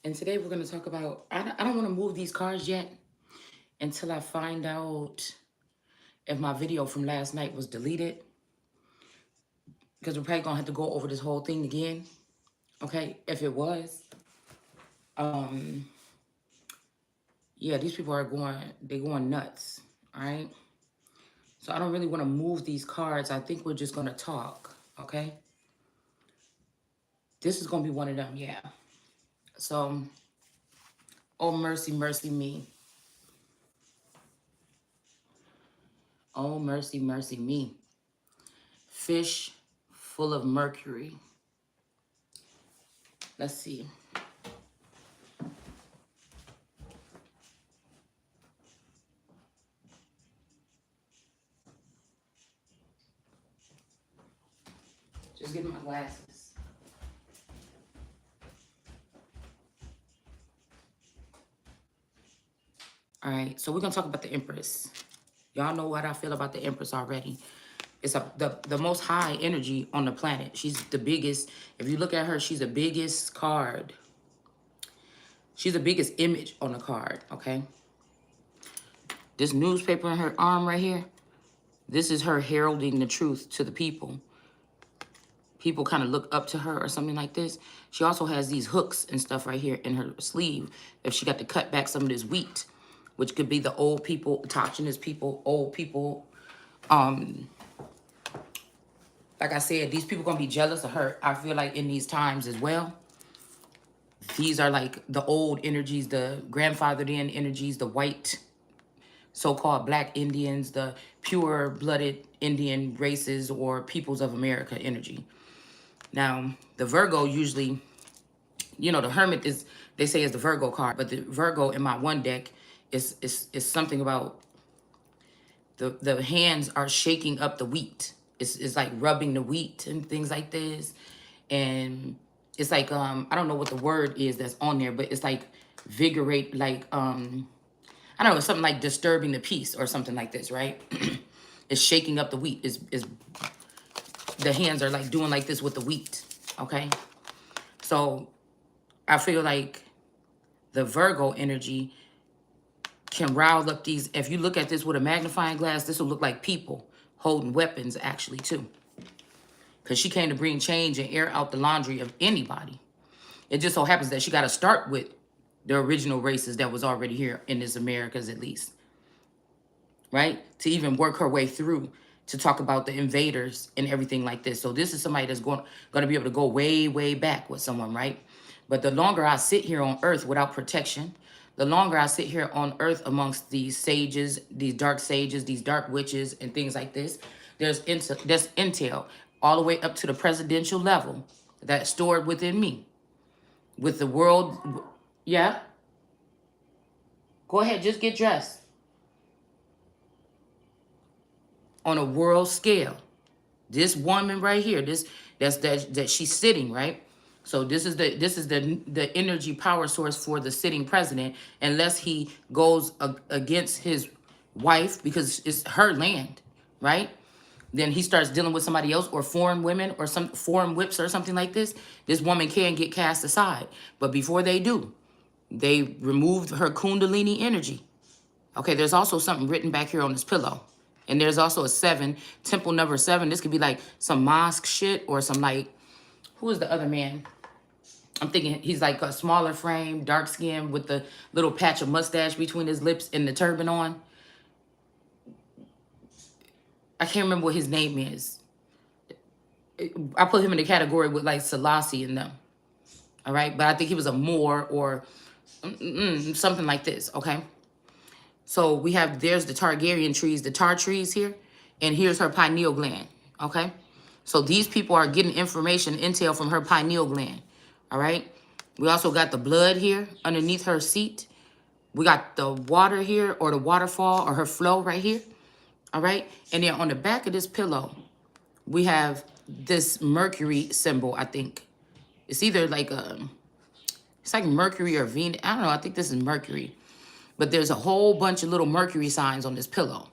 And today we're going to talk about, I don't want to move these cards yet until I find out if my video from last night was deleted. Because we're probably going to have to go over this whole thing again. Okay, if it was. Um, yeah, these people are they're going nuts. All right. So I don't really want to move these cards. I think we're just going to talk. Okay. This is going to be one of them. Yeah. So, oh, mercy, mercy me. Oh, mercy, mercy me. Fish full of mercury. Let's see. Just getting my glasses. All right, so we're going to talk about the Empress. Y'all know what I feel about the Empress already. It's the most high energy on the planet. She's the biggest. If you look at her, she's the biggest card. She's the biggest image on the card, okay? This newspaper in her arm right here, this is her heralding the truth to the people. People kind of look up to her or something like this. She also has these hooks and stuff right here in her sleeve. If she got to cut back some of this wheat, which could be the old people, autochthonous people, old people. Like I said, these people going to be jealous of her. I feel like in these times as well. These are like the old energies, the grandfathered in energies, the white so-called black Indians, the pure-blooded Indian races or peoples of America energy. Now, the Virgo usually, you know, the Hermit is, they say is the Virgo card, but the Virgo in my one deck is something about the hands are shaking up the wheat. It's like rubbing the wheat and things like this. And it's like, I don't know what the word is that's on there, but it's like vigorate, like, I don't know, something like disturbing the peace or something like this, right? It's shaking up the wheat. Is the hands are like doing like this with the wheat, okay? So I feel like the Virgo energy can rouse up these. If you look at this with a magnifying glass, this will look like people holding weapons actually too. Because she came to bring change and air out the laundry of anybody. It just so happens that she got to start with the original races that was already here in this Americas at least. Right? To even work her way through to talk about the invaders and everything like this. So this is somebody that's going to be able to go way, way back with someone, right? But the longer I sit here on earth without protection, the longer I sit here on earth amongst these sages, these dark witches and things like this, there's intel all the way up to the presidential level that's stored within me. With the world, yeah? Go ahead, just get dressed. On a world scale, this woman right here, that she's sitting, right? So this is the energy power source for the sitting president, unless he goes against his wife because it's her land, right? Then he starts dealing with somebody else or foreign women or some foreign whips or something like this. This woman can get cast aside, but before they do, they removed her kundalini energy. Okay, there's also something written back here on this pillow. And there's also a 7, temple number 7. This could be like some mosque shit or some like, who is the other man? I'm thinking he's like a smaller frame, dark skin with the little patch of mustache between his lips and the turban on. I can't remember what his name is. I put him in the category with like Selassie and them. All right, but I think he was a Moor or something like this, okay? So we have, there's the Targaryen trees, the tar trees here, and here's her pineal gland, okay? So these people are getting information, intel from her pineal gland, all right? We also got the blood here underneath her seat. We got the water here, or the waterfall, or her flow right here, all right? And then on the back of this pillow, we have this Mercury symbol, I think. It's either like it's like Mercury or Venus. I don't know, I think this is Mercury. But there's a whole bunch of little Mercury signs on this pillow.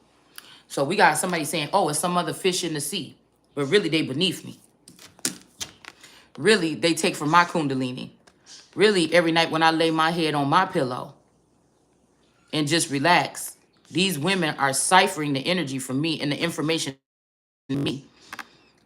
So we got somebody saying, oh, it's some other fish in the sea. But really, they beneath me. Really, they take from my kundalini. really every night when I lay my head on my pillow and just relax, these women are ciphering the energy from me and the information from me,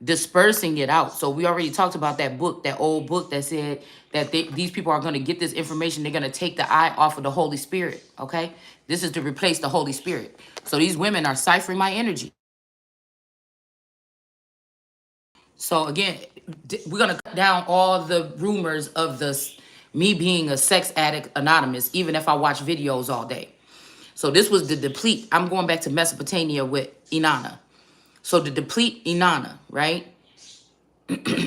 dispersing it out. So we already talked about that book, that old book that said that these people are going to get this information. They're going to take the eye off of the Holy Spirit. Okay. This is to replace the Holy Spirit. So these women are ciphering my energy. So again, we're going to cut down all the rumors of this, me being a sex addict anonymous, even if I watch videos all day. So this was the deplete. I'm going back to Mesopotamia with Inanna. So to deplete Inanna, right?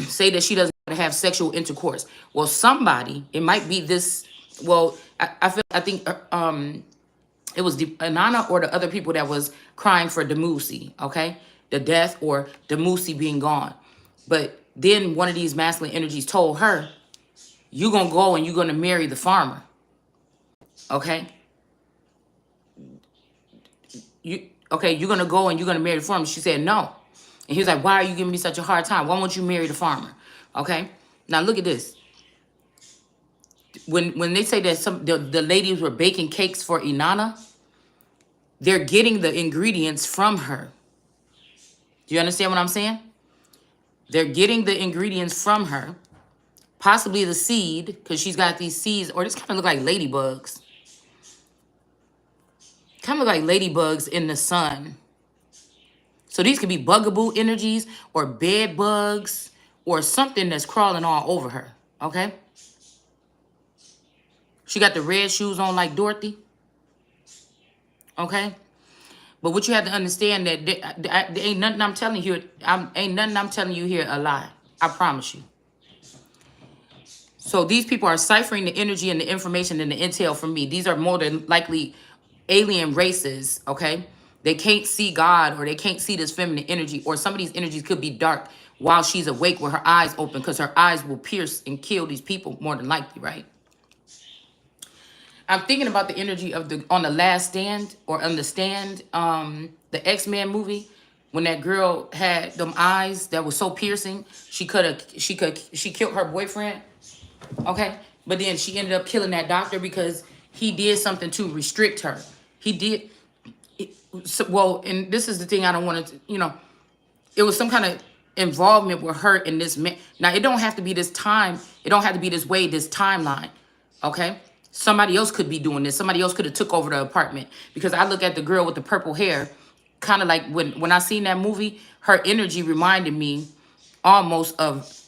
Say that she doesn't have sexual intercourse. Well, somebody, it might be this. Well, I think it was the Inanna or the other people that was crying for Demusi, okay, the death or Demusi being gone. But then one of these masculine energies told her, "You're gonna go and you're gonna marry the farmer, okay? You're gonna go and you're gonna marry the farmer." She said no, and he was like, "Why are you giving me such a hard time? Why won't you marry the farmer?" Okay, now look at this. When they say that the ladies were baking cakes for Inanna, they're getting the ingredients from her. Do you understand what I'm saying? They're getting the ingredients from her, possibly the seed, because she's got these seeds, or this kind of look like ladybugs. Kind of like ladybugs in the sun. So these could be bugaboo energies or bed bugs or something that's crawling all over her. Okay? She got the red shoes on like Dorothy. Okay? But what you have to understand that there ain't nothing I'm telling you. Ain't nothing I'm telling you here a lie. I promise you. So these people are ciphering the energy and the information and the intel from me. These are more than likely alien races, okay? They can't see God or they can't see this feminine energy, or some of these energies could be dark while she's awake with her eyes open, because her eyes will pierce and kill these people more than likely, right? I'm thinking about the energy of the on the Last Stand or on the Stand, the X-Men movie, when that girl had them eyes that was so piercing, she killed her boyfriend. Okay, but then she ended up killing that doctor because he did something to restrict her. He did so, well, and this is the thing I don't want to, it was some kind of involvement with her in this man. Now it don't have to be this time. It don't have to be this way, this timeline. Okay, somebody else could be doing this. Somebody else could have took over the apartment, because I look at the girl with the purple hair, kind of like when I seen that movie, her energy reminded me almost of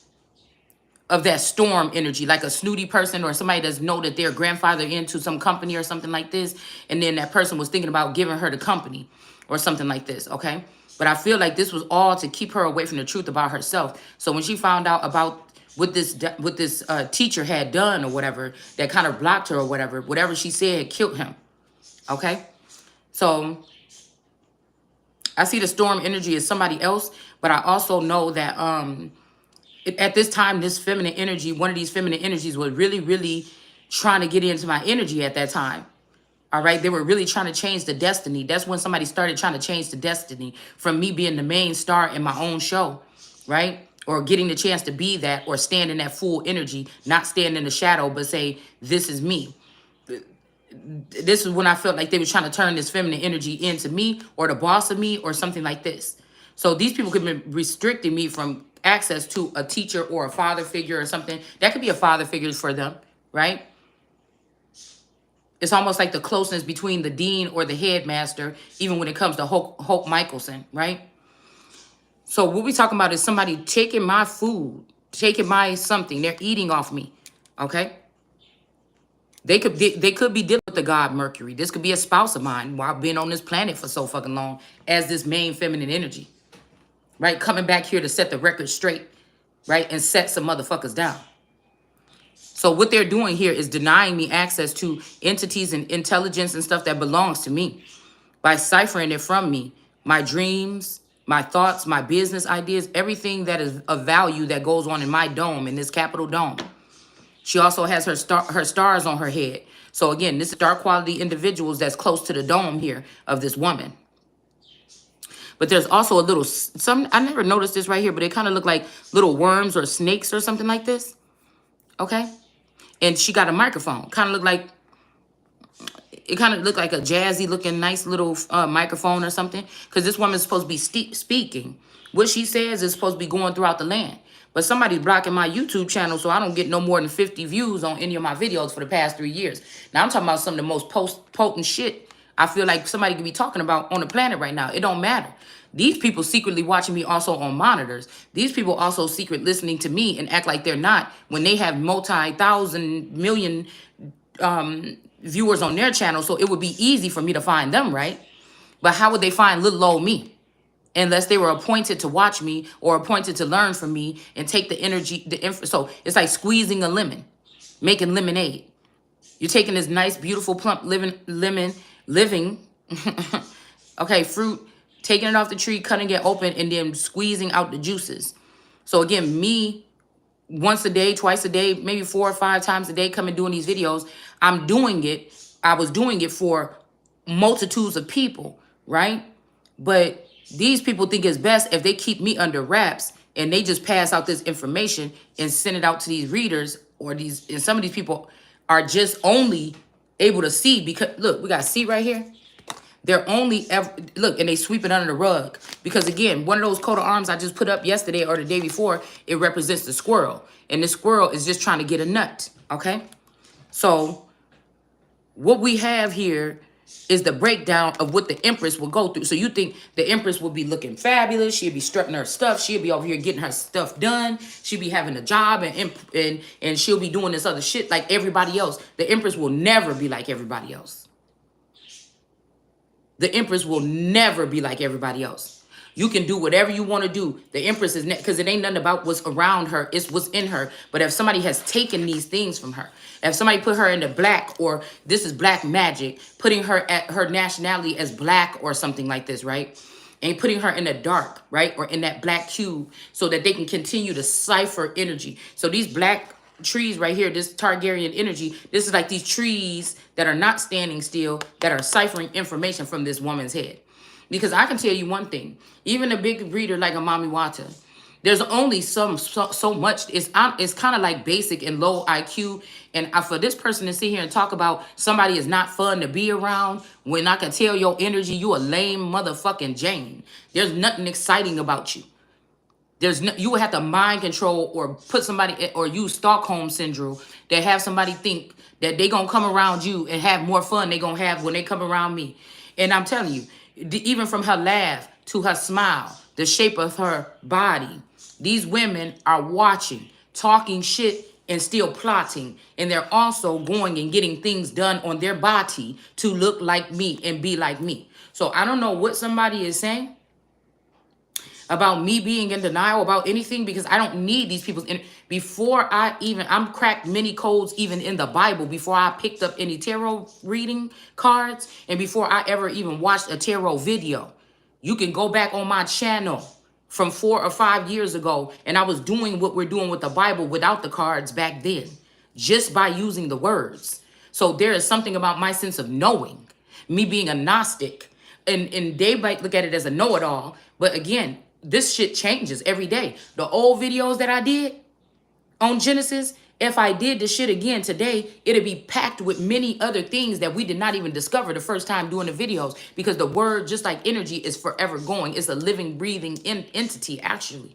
that storm energy, like a snooty person or somebody that's know that their grandfather into some company or something like this, and then that person was thinking about giving her the company or something like this, okay? But I feel like this was all to keep her away from the truth about herself. So when she found out about what this teacher had done or whatever, that kind of blocked her or whatever she said had killed him, okay? So I see the storm energy as somebody else, but I also know that at this time, this feminine energy, one of these feminine energies was really, really trying to get into my energy at that time. All right. They were really trying to change the destiny. That's when somebody started trying to change the destiny from me being the main star in my own show. Right. Or getting the chance to be that, or stand in that full energy, not stand in the shadow, but say, this is me. This is when I felt like they were trying to turn this feminine energy into me or the boss of me or something like this. So these people could be restricting me from access to a teacher or a father figure or something. That could be a father figure for them, right? It's almost like the closeness between the dean or the headmaster, even when it comes to Hope Michelson, right? So what we talking about is somebody taking my food, taking my something. They're eating off me, okay? They could be dealing with the god Mercury. This could be a spouse of mine while being on this planet for so fucking long as this main feminine energy. Right? Coming back here to set the record straight, right? And set some motherfuckers down. So what they're doing here is denying me access to entities and intelligence and stuff that belongs to me by ciphering it from me. My dreams, my thoughts, my business ideas, everything that is of value that goes on in my dome, in this capital dome. She also has her stars on her head. So again, this is dark quality individuals that's close to the dome here of this woman. But there's also a little, I never noticed this right here, but they kind of look like little worms or snakes or something like this. Okay? And she got a microphone. Kind of looked like a jazzy looking nice little microphone or something, because this woman's supposed to be speaking. What she says is supposed to be going throughout the land. But somebody's blocking my YouTube channel, so I don't get no more than 50 views on any of my videos for the past 3 years. Now I'm talking about some of the most potent shit I feel like somebody could be talking about on the planet right now. It don't matter. These people secretly watching me also on monitors. These people also secret listening to me and act like they're not when they have multi-thousand million viewers on their channel. So it would be easy for me to find them, right? But how would they find little old me? Unless they were appointed to watch me or appointed to learn from me and take the energy, so it's like squeezing a lemon, making lemonade. You're taking this nice, beautiful, plump living, okay, fruit, taking it off the tree, cutting it open, and then squeezing out the juices. So again, me, once a day, twice a day, maybe 4 or 5 times a day, coming doing these videos. I'm doing it. I was doing it for multitudes of people, right? But these people think it's best if they keep me under wraps and they just pass out this information and send it out to these readers, and some of these people are just only able to see because, look, we got C right here. They're only ever, look, and they sweep it under the rug. Because again, one of those coat of arms I just put up yesterday or the day before, it represents the squirrel. And the squirrel is just trying to get a nut, okay? So what we have here is the breakdown of what the Empress will go through. So you think the Empress will be looking fabulous. She'll be strutting her stuff. She'll be over here getting her stuff done. She'll be having a job and she'll be doing this other shit like everybody else. The Empress will never be like everybody else. The Empress will never be like everybody else. You can do whatever you want to do. The Empress is, because it ain't nothing about what's around her. It's what's in her. But if somebody has taken these things from her, if somebody put her into black, or this is black magic, putting her at her nationality as black or something like this, right? And putting her in the dark, right? Or in that black cube so that they can continue to cipher energy. So these black trees right here, this Targaryen energy, this is like these trees that are not standing still, that are ciphering information from this woman's head. Because I can tell you one thing, even a big reader like a Mami Wata, there's only so much. It's kind of like basic and low IQ. And for this person to sit here and talk about somebody is not fun to be around, when I can tell your energy, you a lame motherfucking Jane. There's nothing exciting about you. You would have to mind control or put somebody, or use Stockholm syndrome, that have somebody think that they gonna come around you and have more fun they gonna have when they come around me. And I'm telling you, even from her laugh to her smile, the shape of her body, these women are watching, talking shit, and still plotting. And they're also going and getting things done on their body to look like me and be like me. So I don't know what somebody is saying about me being in denial about anything, because I don't need these people's I'm cracked many codes even in the Bible before I picked up any tarot reading cards, and before I ever even watched a tarot video. You can go back on my channel from 4 or 5 years ago, and I was doing what we're doing with the Bible without the cards back then, just by using the words. So there is something about my sense of knowing, me being a Gnostic, and they might look at it as a know-it-all, but again, this shit changes every day. The old videos that I did on Genesis, if I did the shit again today, it'd be packed with many other things that we did not even discover the first time doing the videos, because the word, just like energy, is forever going. It's a living, breathing entity, actually.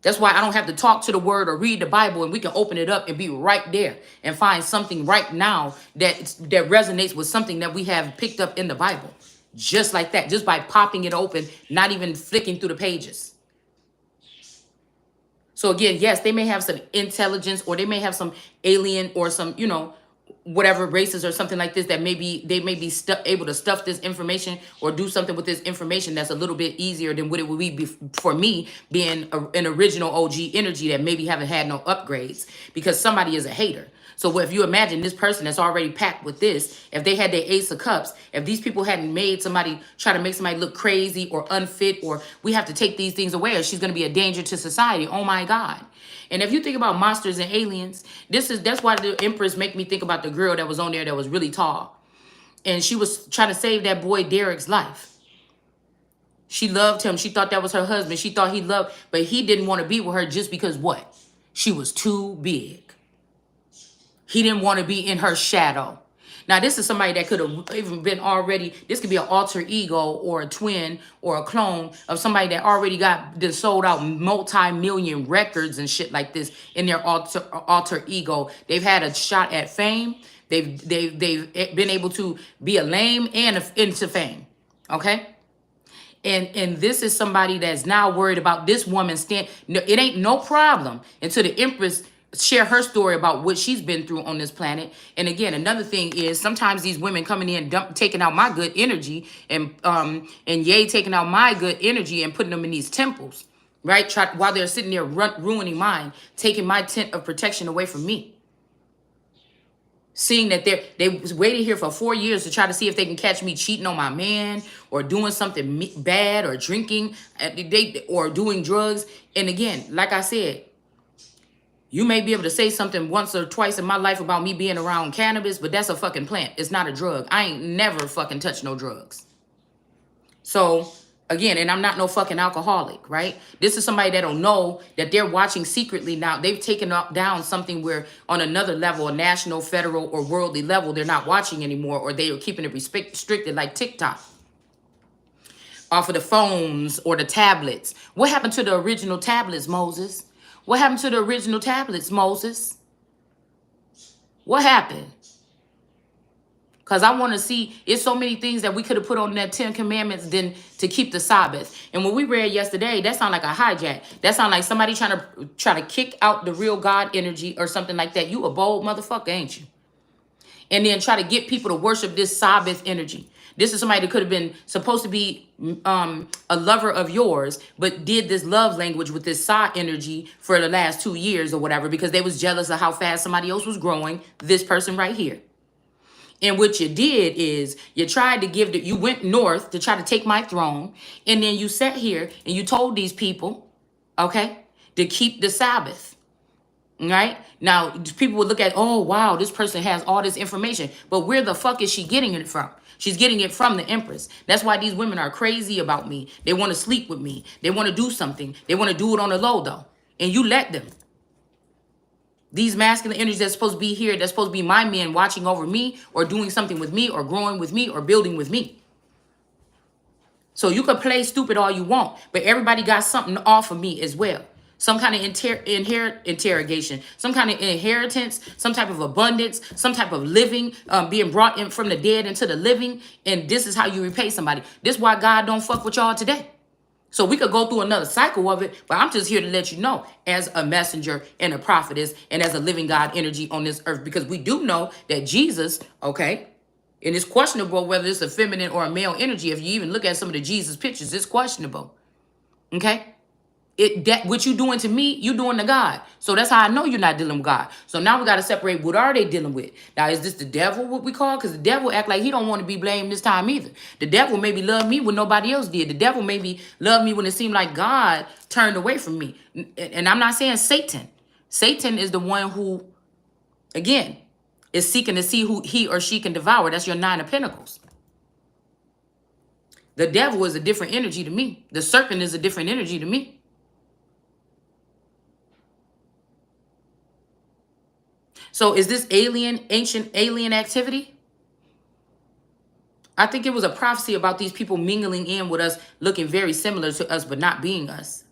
That's why I don't have to talk to the word or read the Bible, and we can open it up and be right there and find something right now that resonates with something that we have picked up in the Bible. Just like that, just by popping it open, not even flicking through the pages. So again, yes, they may have some intelligence, or they may have some alien or some, whatever races or something like this, that they may be able to stuff this information or do something with this information that's a little bit easier than what it would be for me being an original OG energy that maybe haven't had no upgrades, because somebody is a hater. So if you imagine this person that's already packed with this, if they had their Ace of Cups, if these people hadn't try to make somebody look crazy or unfit, or we have to take these things away, or she's going to be a danger to society. Oh my God. And if you think about monsters and aliens, that's why the Empress make me think about the girl that was on there that was really tall. And she was trying to save that boy Derek's life. She loved him. She thought that was her husband. She thought he loved, but he didn't want to be with her just because what? She was too big. He didn't want to be in her shadow. Now, this is somebody that could have even been already, this could be an alter ego or a twin or a clone of somebody that already sold out multi-million records and shit like this in their alter ego. They've had a shot at fame. They've been able to be a lame and into fame. Okay? And this is somebody that's now worried about this woman no, it ain't no problem until the Empress share her story about what she's been through on this planet. And again, another thing is sometimes these women coming in taking out my good energy and yay taking out my good energy and putting them in these temples, right? While they're sitting there ruining mine, taking my tent of protection away from me. Seeing that they waited here for 4 years to try to see if they can catch me cheating on my man or doing something bad or drinking or doing drugs. And again, like I said, you may be able to say something once or twice in my life about me being around cannabis, but that's a fucking plant. It's not a drug. I ain't never fucking touched no drugs. So again, and I'm not no fucking alcoholic, right? This is somebody that don't know that they're watching secretly now. They've taken down something where on another level, a national, federal, or worldly level, they're not watching anymore, or they are keeping it restricted like TikTok. Off of the phones or the tablets. What happened to the original tablets, Moses? What happened to the original tablets, Moses? What happened? Because I want to see, it's so many things that we could have put on that 10 commandments than to keep the Sabbath. And when we read yesterday, that sounded like a hijack. That sounded like somebody trying to kick out the real God energy or something like that. You a bold motherfucker, ain't you? And then try to get people to worship this Sabbath energy. This is somebody that could have been supposed to be a lover of yours, but did this love language with this Sa energy for the last 2 years or whatever, because they was jealous of how fast somebody else was growing, this person right here. And what you did is you tried to you went north to try to take my throne. And then you sat here and you told these people, okay, to keep the Sabbath. Right? Now, people would look at, oh, wow, this person has all this information. But where the fuck is she getting it from? She's getting it from the Empress. That's why these women are crazy about me. They want to sleep with me. They want to do something. They want to do it on the low, though. And you let them. These masculine energies that's supposed to be here, that's supposed to be my men watching over me or doing something with me or growing with me or building with me. So you could play stupid all you want, but everybody got something off of me as well. Some kind of interrogation, some kind of inheritance, some type of abundance, some type of living, being brought in from the dead into the living. And this is how you repay somebody. This is why God don't fuck with y'all today. So we could go through another cycle of it, but I'm just here to let you know as a messenger and a prophetess and as a living God energy on this earth, because we do know that Jesus, okay, and it's questionable whether it's a feminine or a male energy. If you even look at some of the Jesus pictures, it's questionable, okay? What you doing to me, you doing to God. So that's how I know you're not dealing with God. So now we got to separate what are they dealing with. Now, is this the devil, what we call? Because the devil act like he don't want to be blamed this time either. The devil maybe loved me when nobody else did. The devil maybe loved me when it seemed like God turned away from me. And I'm not saying Satan. Satan is the one who, again, is seeking to see who he or she can devour. That's your 9 of Pentacles. The devil is a different energy to me. The serpent is a different energy to me. So is this ancient alien activity? I think it was a prophecy about these people mingling in with us, looking very similar to us, but not being us.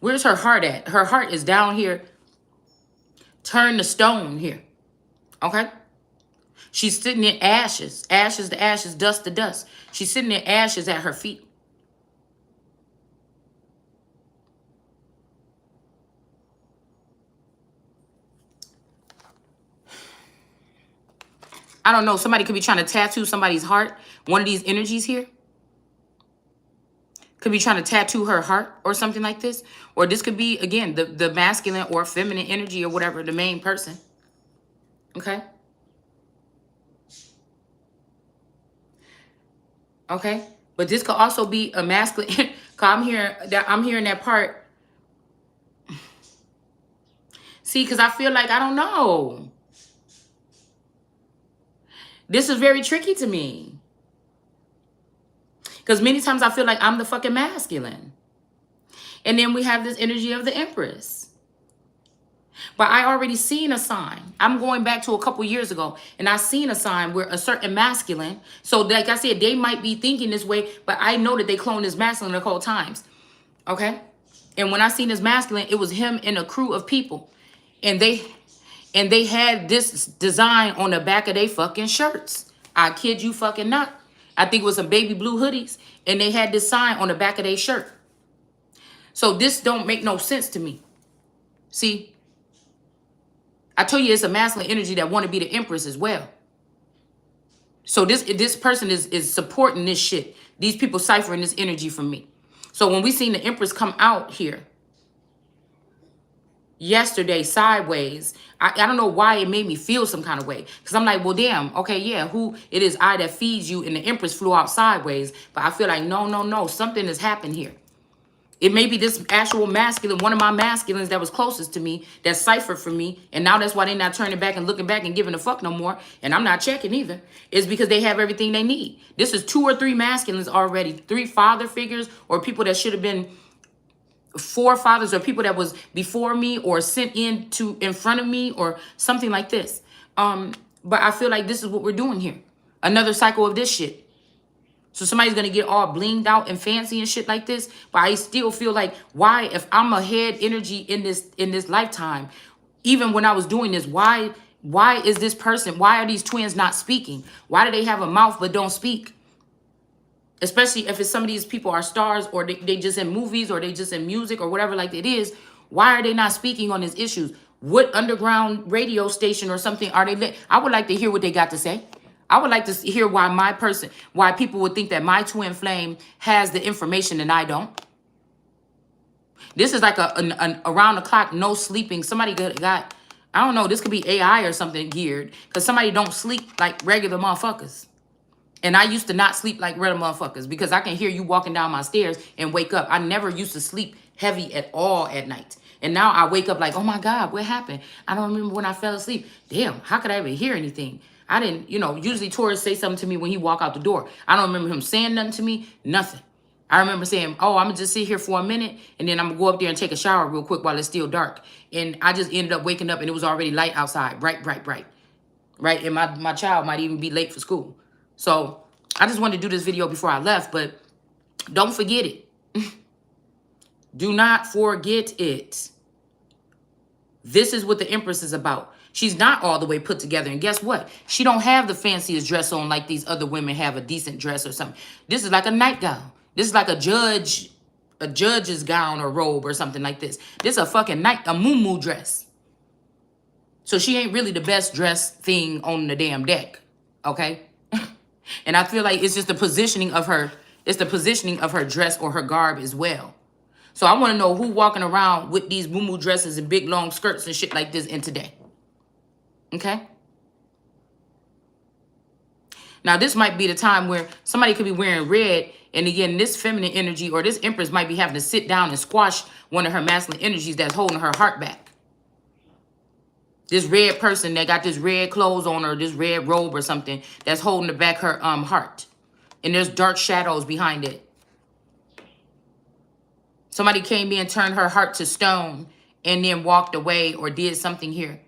Where's her heart at? Her heart is down here. Turn to stone here. Okay? She's sitting in ashes. Ashes to ashes, dust to dust. She's sitting in ashes at her feet. I don't know. Somebody could be trying to tattoo somebody's heart. One of these energies here could be trying to tattoo her heart or something like this. Or this could be, again, the masculine or feminine energy or whatever, the main person. Okay? Okay? But this could also be a masculine. I'm hearing that part. See, because I feel like, I don't know. This is very tricky to me. Because many times I feel like I'm the fucking masculine. And then we have this energy of the Empress. But I already seen a sign. I'm going back to a couple years ago, and I seen a sign where a certain masculine. So, like I said, they might be thinking this way, but I know that they cloned this masculine a couple times. Okay, and when I seen this masculine, it was him and a crew of people, and they had this design on the back of their fucking shirts. I kid you fucking not. I think it was some baby blue hoodies, and they had this sign on the back of their shirt. So this don't make no sense to me. See, I told you it's a masculine energy that want to be the Empress as well. So this person is supporting this shit. These people ciphering this energy from me. So when we seen the Empress come out here yesterday sideways, I don't know why it made me feel some kind of way. Because I'm like, well, damn, okay, yeah, who it is I that feeds you, and the Empress flew out sideways. But I feel like, no, something has happened here. It may be this actual masculine, one of my masculines that was closest to me, that ciphered for me. And now that's why they're not turning back and looking back and giving a fuck no more. And I'm not checking either. It's because they have everything they need. This is 2 or 3 masculines already. 3 father figures, or people that should have been forefathers, or people that was before me or sent in front of me or something like this. But I feel like this is what we're doing here. Another cycle of this shit. So somebody's going to get all blinged out and fancy and shit like this. But I still feel like, why, if I'm a head energy in this lifetime, even when I was doing this, why is this person, why are these twins not speaking? Why do they have a mouth but don't speak? Especially if it's some of these people are stars, or they just in movies, or they just in music, or whatever like it is. Why are they not speaking on these issues? What underground radio station or something are they? I would like to hear what they got to say. I would like to hear why people would think that my twin flame has the information and I don't. This is like an around the clock, no sleeping. Somebody got, I don't know, this could be AI or something geared, because somebody don't sleep like regular motherfuckers. And I used to not sleep like regular motherfuckers, because I can hear you walking down my stairs and wake up. I never used to sleep heavy at all at night. And now I wake up like, oh my God, what happened? I don't remember when I fell asleep. Damn, how could I even hear anything? I didn't, usually Taurus say something to me when he walk out the door. I don't remember him saying nothing to me, nothing. I remember saying, oh, I'm going to just sit here for a minute, and then I'm going to go up there and take a shower real quick while it's still dark. And I just ended up waking up, and it was already light outside, bright, bright, bright. Right? And my child might even be late for school. So I just wanted to do this video before I left, but don't forget it. Do not forget it. This is what the Empress is about. She's not all the way put together. And guess what? She don't have the fanciest dress on like these other women have a decent dress or something. This is like a nightgown. This is like a judge's gown or robe or something like this. This is a fucking a muumuu dress. So she ain't really the best dressed thing on the damn deck. Okay? And I feel like it's just the positioning of her. It's the positioning of her dress or her garb as well. So I want to know who walking around with these muumuu dresses and big long skirts and shit like this in today. Okay? Now, this might be the time where somebody could be wearing red. And again, this feminine energy or this Empress might be having to sit down and squash one of her masculine energies that's holding her heart back. This red person that got this red clothes on, or this red robe or something, that's holding back her heart. And there's dark shadows behind it. Somebody came in, turned her heart to stone, and then walked away or did something here.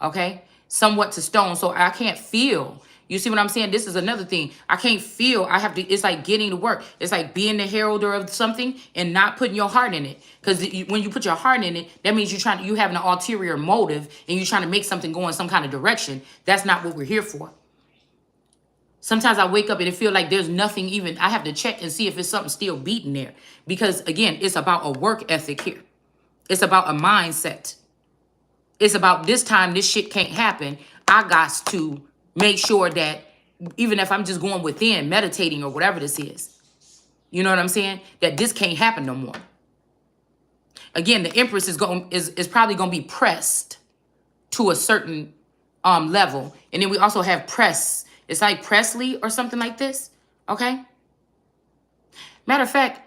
Okay? Somewhat to stone. So I can't feel. You see what I'm saying? This is another thing. I can't feel. I have to. It's like getting to work. It's like being the heralder of something and not putting your heart in it. Because when you put your heart in it, that means you have an ulterior motive, and you're trying to make something go in some kind of direction. That's not what we're here for. Sometimes I wake up and it feels like there's nothing even. I have to check and see if it's something still beating there. Because again, it's about a work ethic here. It's about a mindset. It's about this time this shit can't happen. I got to make sure that even if I'm just going within, meditating or whatever this is, you know what I'm saying? That this can't happen no more. Again, the Empress is probably going to be pressed to a certain level. And then we also have press. It's like Presley or something like this. Okay? Matter of fact,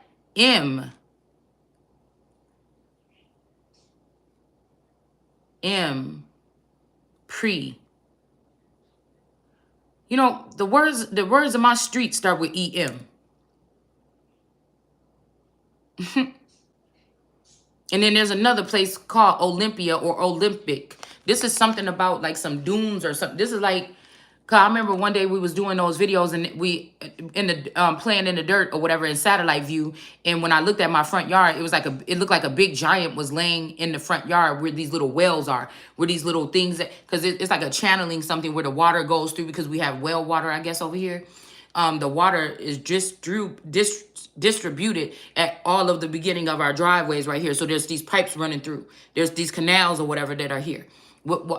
pre. You know, the words of my street start with EM. And then there's another place called Olympia or Olympic. This is something about like some dunes or something. This is like, 'cause I remember one day we was doing those videos and we in the playing in the dirt or whatever in satellite view. And when I looked at my front yard, it was like it looked like a big giant was laying in the front yard where these little wells are, where these little things that, because it's like a channeling something where the water goes through, because we have well water, I guess, over here. The water is just distributed at all of the beginning of our driveways right here. So there's these pipes running through. There's these canals or whatever that are here.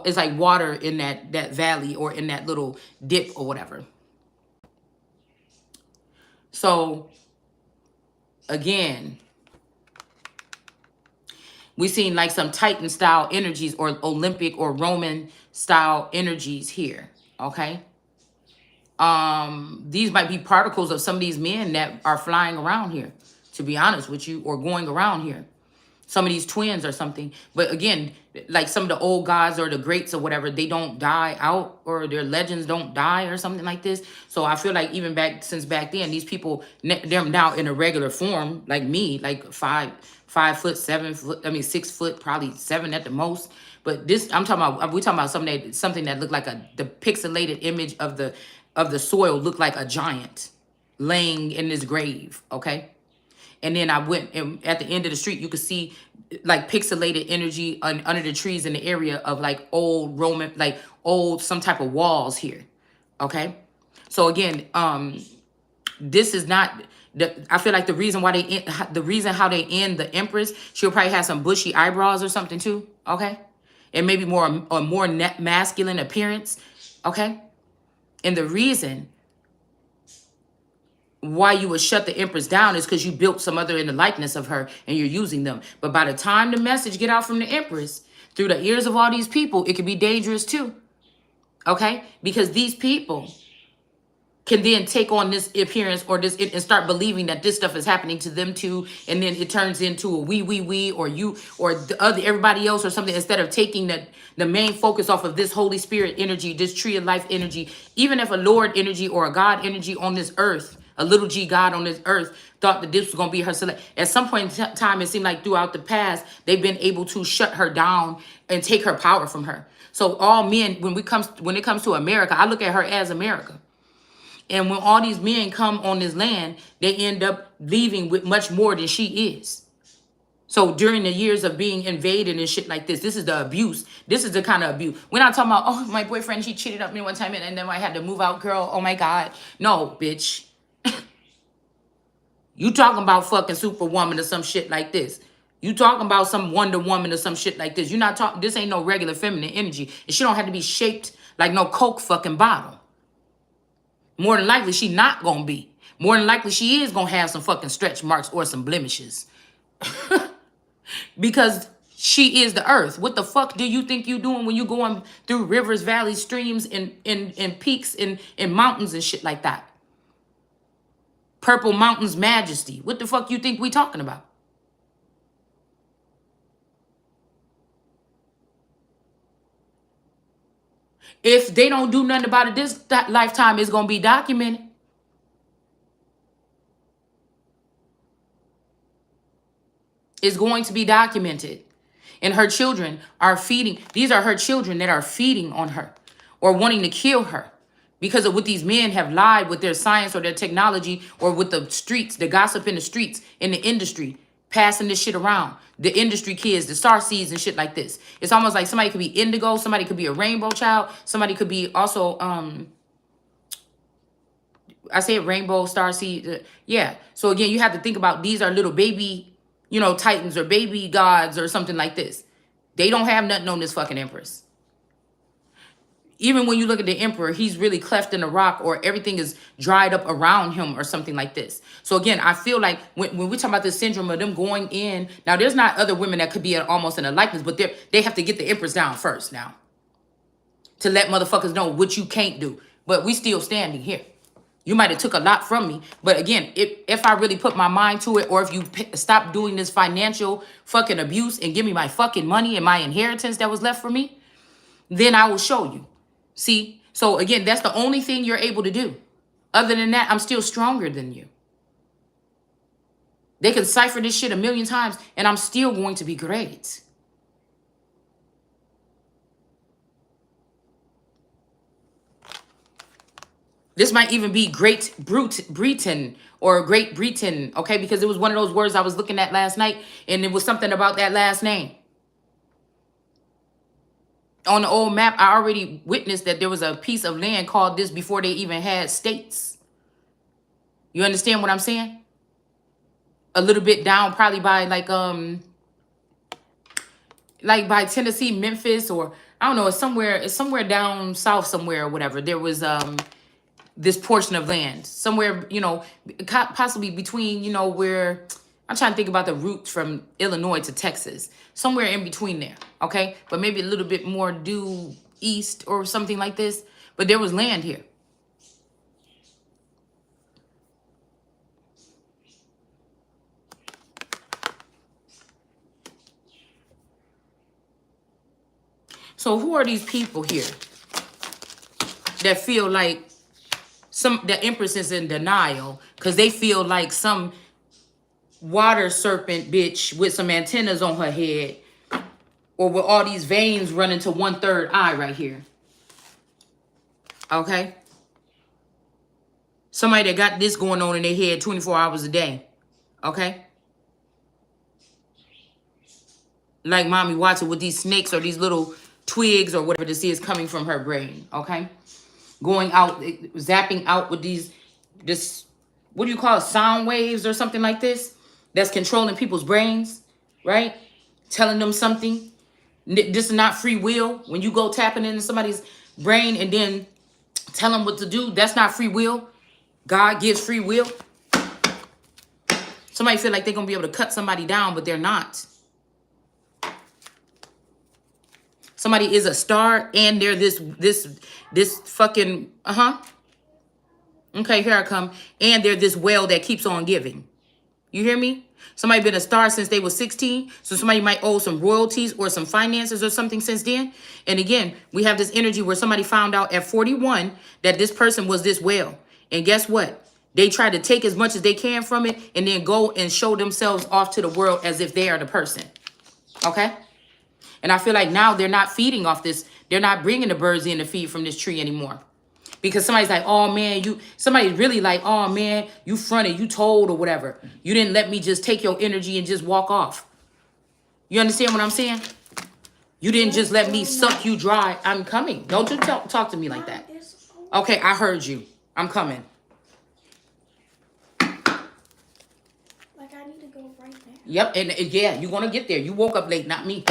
It's like water in that valley or in that little dip or whatever. So again, we seen like some Titan style energies or Olympic or Roman style energies here. Okay. These might be particles of some of these men that are flying around here, to be honest with you, or going around here. Some of these twins or something. But again, like some of the old gods or the greats or whatever, they don't die out, or their legends don't die or something like this. So I feel like even since back then, these people, they're now in a regular form, like me, like 5'7" 7" I mean 6 foot, probably 7 at the most. But this, we're talking about something that looked like the pixelated image of the soil looked like a giant laying in this grave, okay? And then I went, and at the end of the street, you could see like pixelated energy under the trees in the area of like old Roman, like old some type of walls here. Okay. So again, this is not I feel like the reason why the reason how they end the Empress, she'll probably have some bushy eyebrows or something too. Okay. And maybe more masculine appearance. Okay. And the reason why you would shut the Empress down is because you built some other in the likeness of her and you're using them. But by the time the message get out from the Empress through the ears of all these people, it could be dangerous too. Okay? Because these people can then take on this appearance or this and start believing that this stuff is happening to them too, and then it turns into a we or you or the other everybody else or something, instead of taking the main focus off of this Holy Spirit energy, this tree of life energy. Even if a Lord energy or a God energy on this earth, a little G God on this earth, thought that this was going to be her select, at some point in time, it seemed like throughout the past they've been able to shut her down and take her power from her. So all men, when it comes to America, I look at her as America. And when all these men come on this land, they end up leaving with much more than she is. So during the years of being invaded and shit like this is the abuse. This is the kind of abuse. We're not talking about, oh, my boyfriend, he cheated on me one time and then I had to move out, girl. Oh my God. No, bitch. You talking about fucking Superwoman or some shit like this. You talking about some Wonder Woman or some shit like this. You're not talking, this ain't no regular feminine energy. And she don't have to be shaped like no Coke fucking bottle. More than likely, she not gonna be. More than likely, she is gonna have some fucking stretch marks or some blemishes. Because she is the earth. What the fuck do you think you doing when you going through rivers, valleys, streams, and peaks and mountains and shit like that? Purple Mountain's majesty. What the fuck you think we talking about? If they don't do nothing about it, that lifetime is gonna be documented. Is going to be documented. And her children are feeding. These are her children that are feeding on her or wanting to kill her because of what these men have lied with their science or their technology or with the streets, the gossip in the streets, in the industry, passing this shit around. The industry kids, the star seeds and shit like this. It's almost like somebody could be indigo, somebody could be a rainbow child, somebody could be also, I say rainbow, star seed. Yeah. So again, you have to think about these are little baby, titans or baby gods or something like this. They don't have nothing on this fucking Empress. Even when you look at the Emperor, he's really cleft in the rock or everything is dried up around him or something like this. So again, I feel like when we talk about this syndrome of them going in, now there's not other women that could be almost in a likeness, but they have to get the Empress down first now to let motherfuckers know what you can't do. But we still standing here. You might have took a lot from me. But again, if I really put my mind to it, or if you stop doing this financial fucking abuse and give me my fucking money and my inheritance that was left for me, then I will show you. See? So again, that's the only thing you're able to do. Other than that, I'm still stronger than you. They can cipher this shit a million times, and I'm still going to be great. This might even be Great Britain or Great Britain, okay? Because it was one of those words I was looking at last night, and it was something about that last name. On the old map, I already witnessed that there was a piece of land called this before they even had states. You understand what I'm saying? A little bit down, probably by like by Tennessee, Memphis, or I don't know, it's somewhere down south somewhere or whatever. There was this portion of land somewhere, you know, possibly between, you know, where I'm trying to think about the route from Illinois to Texas, somewhere in between there. Okay. But maybe a little bit more due east or something like this. But there was land here. So who are these people here that feel like the Empress is in denial because they feel like some water serpent bitch with some antennas on her head or with all these veins running to 1/3 eye right here. Okay? Somebody that got this going on in their head 24 hours a day. Okay? Like mommy watching with these snakes or these little twigs or whatever this is coming from her brain. Okay? Going out, zapping out with this, what do you call it? Sound waves or something like this? That's controlling people's brains, right? Telling them something. This is not free will. When you go tapping into somebody's brain and then tell them what to do, that's not free will. God gives free will. Somebody feel like they're going to be able to cut somebody down, but they're not. Somebody is a star and they're this fucking, Okay, here I come. And they're this well that keeps on giving. You hear me? Somebody been a star since they were 16. So somebody might owe some royalties or some finances or something since then. And again, we have this energy where somebody found out at 41 that this person was this well. And guess what? They try to take as much as they can from it and then go and show themselves off to the world as if they are the person. Okay? And I feel like now they're not feeding off this. They're not bringing the birds in to feed from this tree anymore. Because somebody's like, oh, man, somebody's really like, oh, man, you fronted, you told or whatever. You didn't let me just take your energy and just walk off. You understand what I'm saying? You didn't just let me suck you dry. I'm coming. Don't you talk to me like that. Okay, I heard you. I'm coming. Like, I need to go right now. Yep, and yeah, you're going to get there. You woke up late, not me.